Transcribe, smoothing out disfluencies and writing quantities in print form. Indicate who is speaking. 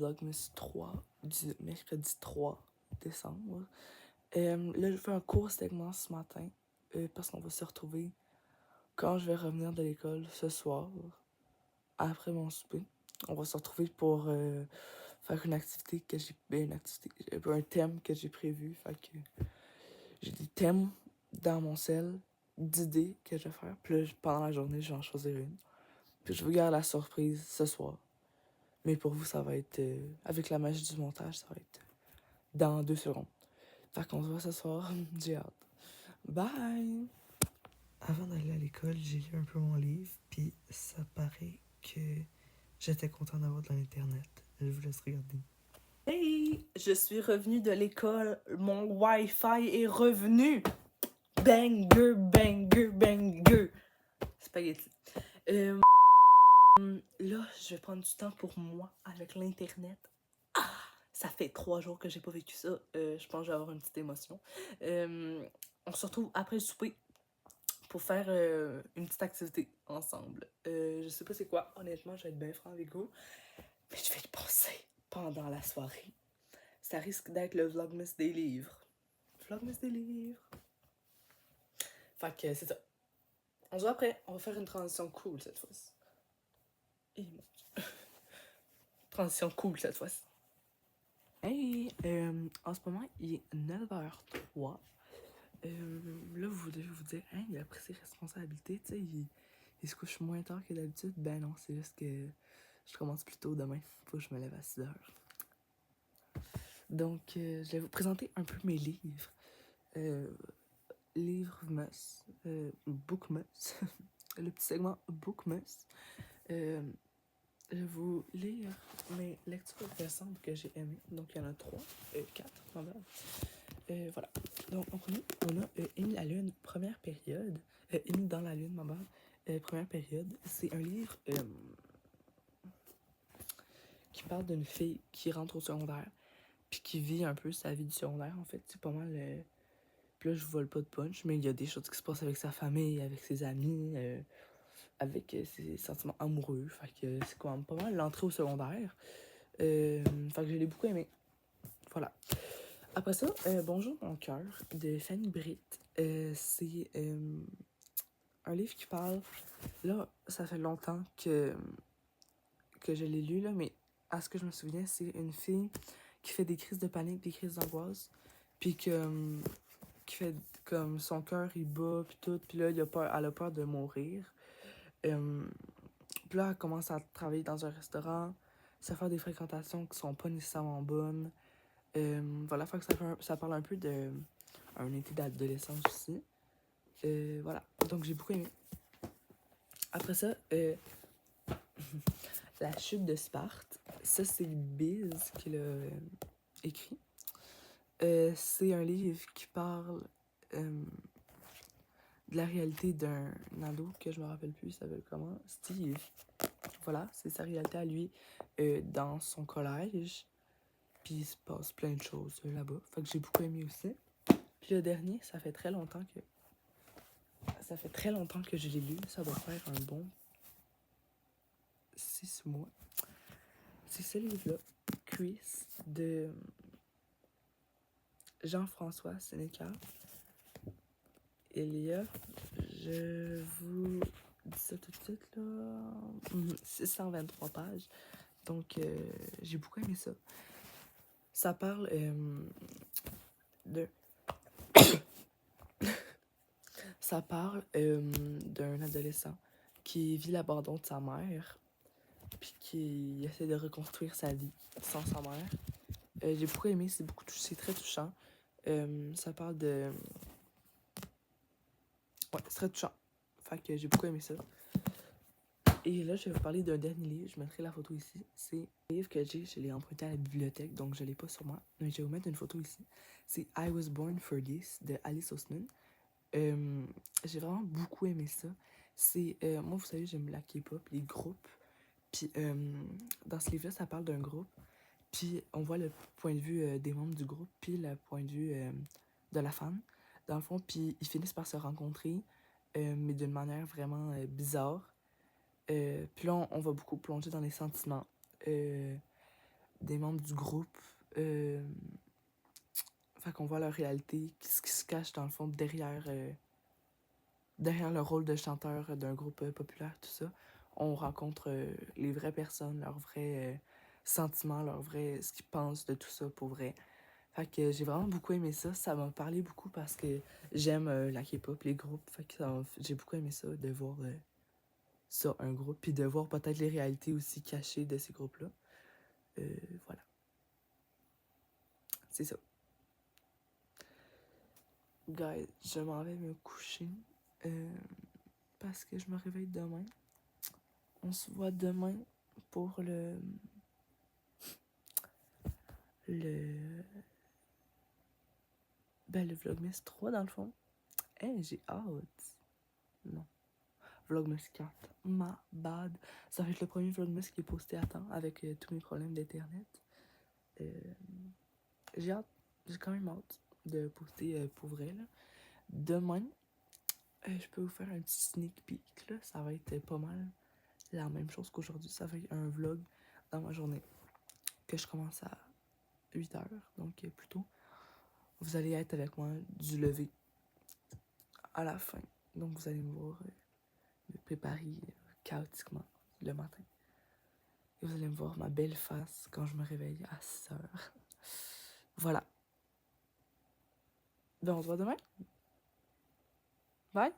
Speaker 1: Vlogmas 3 du mercredi 3 décembre. Là, je fais un court segment ce matin parce qu'on va se retrouver quand je vais revenir de l'école ce soir, après mon souper. On va se retrouver pour faire une activité que j'ai... un thème que j'ai prévu. Fait que j'ai des thèmes dans mon sel, d'idées que je vais faire. Puis là, pendant la journée, je vais en choisir une. Puis je vous garde la surprise ce soir. Mais pour vous, ça va être... avec la magie du montage, ça va être dans 2 secondes. Fait qu'on se voit ce soir. J'ai hâte. Bye! Avant d'aller à l'école, j'ai lu un peu mon livre, puis ça paraît que j'étais content d'avoir de l'internet. Je vous laisse regarder. Hey! Je suis revenue de l'école. Mon Wi-Fi est revenu! Banger, banger, banger! Spaghetti. Là, je vais prendre du temps pour moi avec l'internet. Ça fait 3 jours que j'ai pas vécu ça. Je pense que je vais avoir une petite émotion. On se retrouve après le souper pour faire une petite activité ensemble. Je sais pas c'est quoi, honnêtement, je vais être bien franc avec vous. Mais je vais y penser pendant la soirée. Ça risque d'être le Vlogmas des livres. Vlogmas des livres. Fait que c'est ça. On se voit après. On va faire une transition cool cette fois-ci. Et mon Dieu. Transition cool cette fois-ci. Hey! En ce moment, il est 9h03. Là, vous devez vous dire, hein, il a pris ses responsabilités, tu sais, il se couche moins tard que d'habitude. Ben non, c'est juste que je commence plus tôt demain. Faut que je me lève à 6h. Donc, je vais vous présenter un peu mes livres. Livre-mus, book-mus, le petit segment book-mus. Je vais vous lire mes lectures récentes que j'ai aimées. Donc, il y en a 4, voilà. Voilà. Donc, en premier, on a Émile la Lune, première période. Émile dans la Lune, ma bad. Première période. C'est un livre qui parle d'une fille qui rentre au secondaire, puis qui vit un peu sa vie du secondaire, en fait. C'est pas mal... Puis là, je vous vole pas de punch, mais il y a des choses qui se passent avec sa famille, avec ses amis, avec ses sentiments amoureux. Fait que c'est quand même pas mal l'entrée au secondaire. Fait que je l'ai beaucoup aimé. Voilà. Après ça, Bonjour mon cœur de Fanny Britt. C'est un livre qui parle. Là, ça fait longtemps que je l'ai lu, là, mais à ce que je me souviens, c'est une fille qui fait des crises de panique, des crises d'angoisse, puis qui fait comme son cœur il bat, puis tout, puis là, elle a peur de mourir. Puis là, elle commence à travailler dans un restaurant, ça fait des fréquentations qui sont pas nécessairement bonnes. Voilà, fait que ça parle un peu de un été d'adolescence aussi. Voilà, donc j'ai beaucoup aimé. Après ça, La chute de Sparte. Ça, c'est Biz qui l'a écrit. C'est un livre qui parle de la réalité d'un ado que je me rappelle plus, il s'appelle comment? Steve. Voilà, c'est sa réalité à lui dans son collège. Puis il se passe plein de choses là-bas. Fait que j'ai beaucoup aimé aussi. Puis le dernier, ça fait très longtemps que je l'ai lu. Ça doit faire un bon 6 mois. C'est ce livre-là, Chris, de Jean-François Sénécal. Il y a, je vous dis ça tout de suite, là, 623 pages. Donc, j'ai beaucoup aimé ça. Ça parle de... Ça parle d'un adolescent qui vit l'abandon de sa mère, puis qui essaie de reconstruire sa vie sans sa mère. J'ai beaucoup aimé, c'est très touchant. Ça parle de... Ouais, c'est très touchant. Fait que j'ai beaucoup aimé ça. Et là, je vais vous parler d'un dernier livre. Je mettrai la photo ici. C'est un livre que je l'ai emprunté à la bibliothèque, donc je l'ai pas sur moi. Mais je vais vous mettre une photo ici. C'est I Was Born for This de Alice Oseman. J'ai vraiment beaucoup aimé ça. C'est moi, vous savez, j'aime la K-pop, les groupes. Puis dans ce livre-là, ça parle d'un groupe. Puis on voit le point de vue des membres du groupe, puis le point de vue de la femme, dans le fond. Puis ils finissent par se rencontrer, mais d'une manière vraiment bizarre. Puis là, on va beaucoup plonger dans les sentiments. des membres du groupe. Fait qu'on voit leur réalité, ce qui se cache dans le fond derrière le rôle de chanteur d'un groupe populaire, tout ça. On rencontre les vraies personnes, leurs vrais sentiments, ce qu'ils pensent de tout ça pour vrai. Fait que j'ai vraiment beaucoup aimé ça. Ça m'a parlé beaucoup parce que j'aime la K-pop, les groupes. Fait que j'ai beaucoup aimé ça, de voir ça, un groupe, puis de voir peut-être les réalités aussi cachées de ces groupes-là. Voilà. C'est ça. Guys, je m'en vais me coucher parce que je me réveille demain. On se voit demain pour le le Vlogmas 3 dans le fond. Hey, j'ai hâte. Non. Vlogmas 4. My bad. Ça va être le premier Vlogmas qui est posté à temps avec tous mes problèmes d'internet. J'ai hâte. J'ai quand même hâte de poster pour vrai. Là. Demain, je peux vous faire un petit sneak peek. Là. Ça va être pas mal la même chose qu'aujourd'hui. Ça va être un vlog dans ma journée que je commence à 8h, donc plus tôt. Vous allez être avec moi du lever à la fin. Donc vous allez me voir me préparer chaotiquement le matin. Et vous allez me voir ma belle face quand je me réveille à 6h. Voilà. Ben on se voit demain. Bye!